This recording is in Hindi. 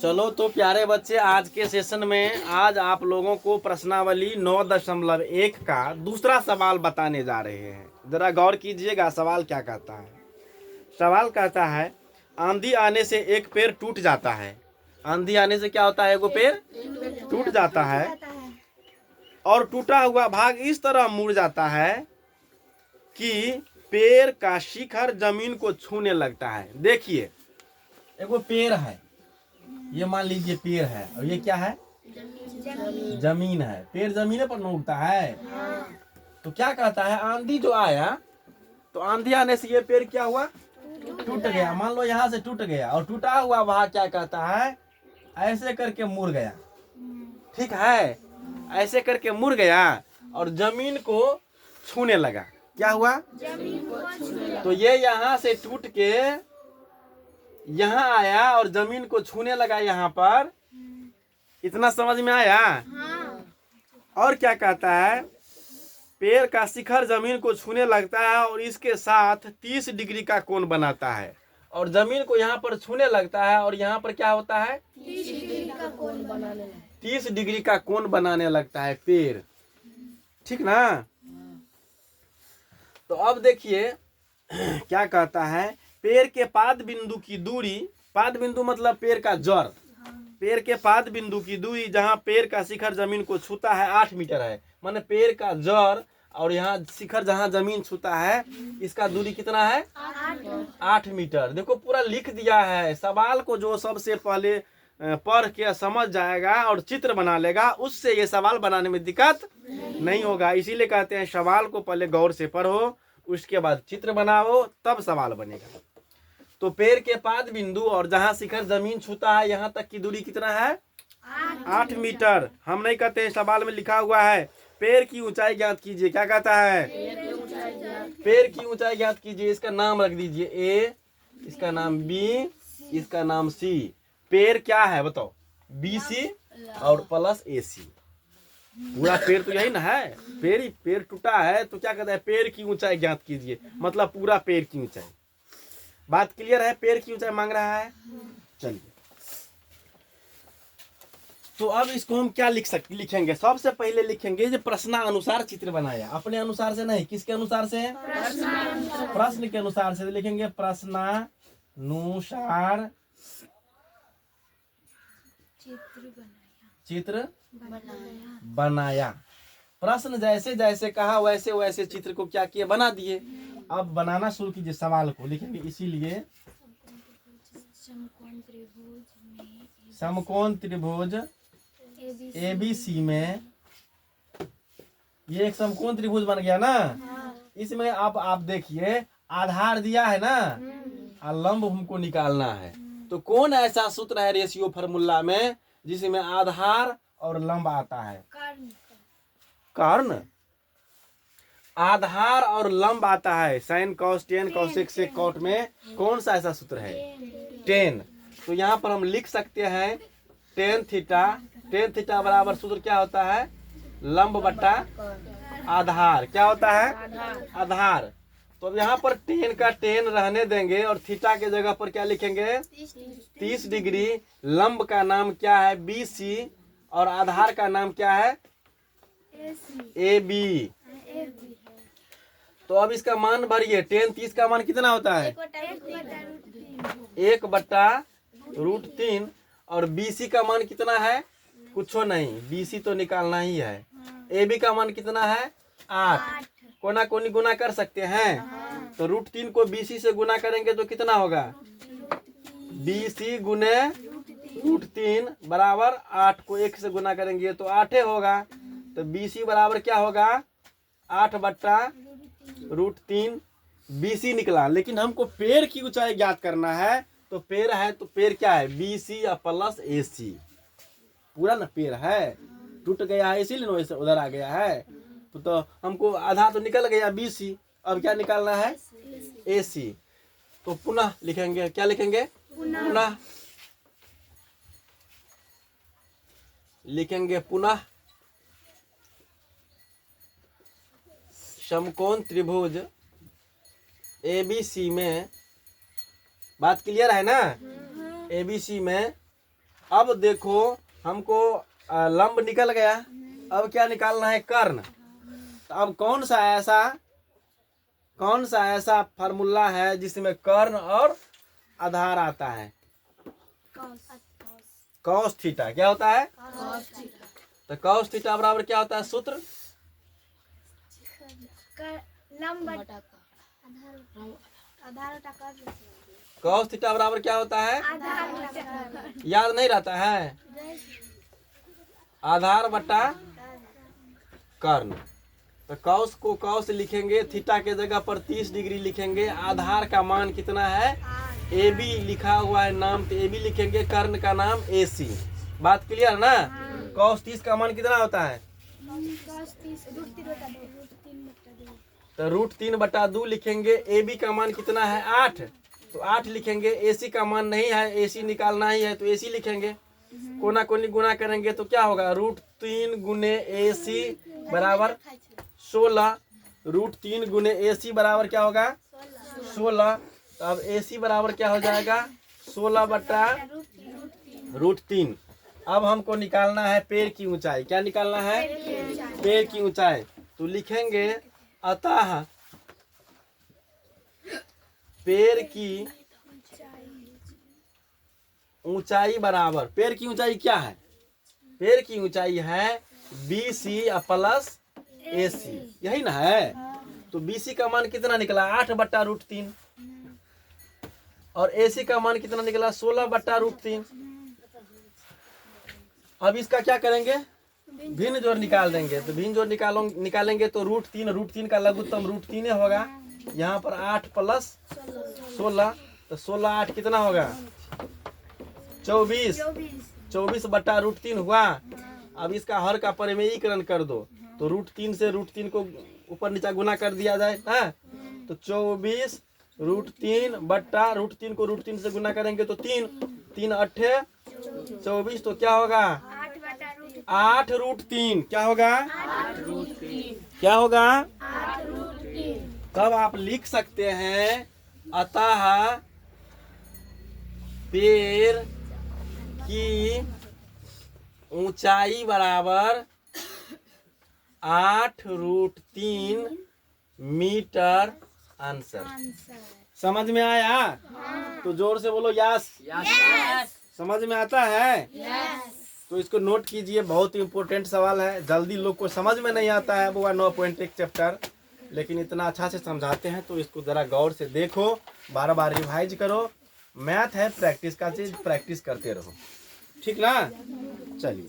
चलो तो प्यारे बच्चे, आज के सेशन में आज आप लोगों को प्रश्नावली 9.1 का दूसरा सवाल बताने जा रहे हैं। जरा गौर कीजिएगा सवाल क्या कहता है। सवाल कहता है आंधी आने से एक पेड़ टूट जाता है। आंधी आने से क्या होता है? एगो पेड़ टूट जाता है और टूटा हुआ भाग इस तरह मुड़ जाता है कि पेड़ का शिखर जमीन को छूने लगता है। देखिए, एगो पेड़ है, ये मान लीजिए पेड़ है, और ये क्या है? जमीन है। पेड़ जमीन पर न उगता है। तो क्या कहता है, आंधी जो आया तो आंधी आने से ये पेड़ क्या हुआ? टूट गया। मान लो यहाँ से टूट गया और टूटा हुआ भाग क्या कहता है, ऐसे करके मुड़ गया। ठीक है, ऐसे करके मुड़ गया और जमीन को छूने लगा। क्या हुआ? तो ये यहाँ से टूट के यहाँ आया और जमीन को छूने लगा यहाँ पर। इतना समझ में आया? और क्या कहता है, पेड़ का शिखर जमीन को छूने लगता है और इसके साथ 30 डिग्री का कोण बनाता है। और जमीन को यहाँ पर छूने लगता है और यहाँ पर क्या होता है? 30 डिग्री का कोण बनाने लगता है पेड़। ठीक ना? तो अब देखिए क्या कहता है, पेड़ के पाद बिंदु की दूरी, पाद बिंदु मतलब पेड़ का जड़, पेड़ के पाद बिंदु की दूरी जहाँ पेड़ का शिखर जमीन को छूता है 8 मीटर है। माने पेड़ का जड़ और यहाँ शिखर जहाँ जमीन छूता है, इसका दूरी कितना है? 8 मीटर। देखो पूरा लिख दिया है। सवाल को जो सबसे पहले पढ़ के समझ जाएगा और चित्र बना लेगा, उससे ये सवाल बनाने में दिक्कत नहीं होगा। इसीलिए कहते हैं सवाल को पहले गौर से पढ़ो, उसके बाद चित्र बनाओ, तब सवाल बनेगा। तो पेड़ के पाद बिंदु और जहाँ शिखर जमीन छूता है यहाँ तक की दूरी कितना है? 8 मीटर। हम नहीं कहते हैं, सवाल में लिखा हुआ है पेड़ की ऊंचाई ज्ञात कीजिए। क्या कहता है? पेड़ की ऊंचाई ज्ञात कीजिए। इसका नाम रख दीजिए ए, इसका नाम बी, इसका नाम सी। पेड़ क्या है बताओ? BC और प्लस AC। पूरा पेड़ तो यही ना है। पेड़ टूटा है तो क्या कहता है, पेड़ की ऊंचाई ज्ञात कीजिए, मतलब पूरा पेड़ की ऊंचाई। बात क्लियर है? पेड़ की ऊंचाई मांग रहा है। चलिए, तो अब इसको हम क्या लिखेंगे? सबसे पहले लिखेंगे जो प्रश्नानुसार चित्र बनाया। अपने अनुसार से नहीं, किसके अनुसार से? प्रश्न के अनुसार से लिखेंगे प्रश्नानुसार चित्र बनाया। प्रश्न जैसे जैसे कहा वैसे वैसे चित्र को क्या किए? बना दिए। अब बनाना शुरू कीजिए। सवाल को लिखेंगे इसीलिए समकोण त्रिभुज ABC में, ये एक समकोण त्रिभुज बन गया ना। इसमें अब आप देखिए आधार दिया है ना, और लंब हमको निकालना है। तो कौन ऐसा सूत्र है रेशियो फार्मूला में जिसमें आधार और लंब आता है? कर्ण। आधार और लंब आता है। Sine cos tan cosec sec cot में कौन सा ऐसा सूत्र है? टेन। तो यहाँ पर हम लिख सकते हैं टेन थीटा। टेन थीटा बराबर सूत्र क्या होता है? लंब बटा आधार। क्या होता है? आधार। तो अब यहाँ पर टेन का टेन रहने देंगे और थीटा के जगह पर क्या लिखेंगे? 30 डिग्री। लंब का नाम क्या है? BC और आधार का नाम क्या है? AB। तो अब इसका मान भरिए। टेन 30 का मान कितना होता है? 1/√3। और BC का मान कितना है? कुछ नहीं, BC तो निकालना ही है। AB का मान कितना है? 8। कोना कोनी गुना कर सकते हैं। तो √3 को BC से गुना करेंगे तो कितना होगा? BC गुने √3 बराबर 8 को 1 से गुना करेंगे तो 8 होगा। तो BC बराबर क्या होगा? 8/√3। BC निकला। लेकिन हमको पेड़ की ऊंचाई ज्ञात करना है। तो पेड़ है तो पेड़ क्या है? BC या प्लस AC। पूरा ना पेड़ है, टूट गया है इसीलिए ना उधर आ गया है। तो हमको आधा तो निकल गया BC। अब क्या निकालना है? AC। तो पुनः लिखेंगे। क्या लिखेंगे? पुनः लिखेंगे पुनः समकोण त्रिभुज ABC में। बात क्लियर है ना? ABC में अब देखो हमको लंब निकल गया, अब क्या निकालना है? कर्ण। तो अब कौन सा ऐसा फार्मूला है जिसमें कर्ण और आधार आता है? Cos theta. क्या होता है? तो कॉस थीटा बराबर क्या होता है सूत्र? कॉस थीटा बराबर क्या होता है? याद नहीं रहता है? आधार बटा कर्ण। तो कॉस को कॉस लिखेंगे, थीटा के जगह पर 30 डिग्री लिखेंगे। आधार का मान कितना है? ए बी लिखा हुआ है नाम, तो ए बी लिखेंगे। कर्ण का नाम ए सी। बात क्लियर ना? कॉस 30 का मान कितना होता है? तो √3/2 लिखेंगे। ए बी का मान कितना है? 8, तो 8 लिखेंगे। ए सी का मान नहीं है, ए सी निकालना ही है, तो ए सी लिखेंगे। कोना कोनी गुना करेंगे तो क्या होगा? √3 गुने ए सी बराबर 16। √3 गुने ए सी बराबर क्या होगा? 16। तो अब ए सी बराबर क्या हो जाएगा? 16/√3। अब हमको निकालना है पैर की ऊंचाई। क्या निकालना है? पैर की ऊंचाई। तो लिखेंगे अतः पैर की ऊंचाई बराबर, पैर की ऊंचाई क्या है? पैर की ऊंचाई है BC प्लस AC, यही ना है? तो BC का मान कितना निकला? 8/√3। और AC का मान कितना निकला? 16/√3। अब इसका क्या करेंगे? भिन्न जोड़ निकाल देंगे। तो भिन्न जोड़ निकालेंगे तो √3 का लघुत्तम √3 होगा। यहाँ पर 8 प्लस 16, तो 16 8 कितना होगा? 24। 24/√3 हुआ। अब इसका हर का परिमेयीकरण कर दो, तो √3 से √3 को ऊपर नीचे गुना कर दिया जाए ना। तो 24 √3 को √3 से गुना करेंगे तो 3 8 24, तो क्या होगा? 8√3। क्या होगा? क्या होगा? तब आप लिख सकते हैं अतः पैर की ऊंचाई बराबर 8√3 मीटर आंसर। समझ में आया? तो जोर से बोलो यस। समझ में आता है? तो इसको नोट कीजिए, बहुत इंपॉर्टेंट सवाल है। जल्दी लोग को समझ में नहीं आता है वो 9.1 चैप्टर, लेकिन इतना अच्छा से समझाते हैं तो इसको ज़रा गौर से देखो, बार बार रिवाइज करो। मैथ है प्रैक्टिस का चीज़, प्रैक्टिस करते रहो। ठीक ना? चलिए।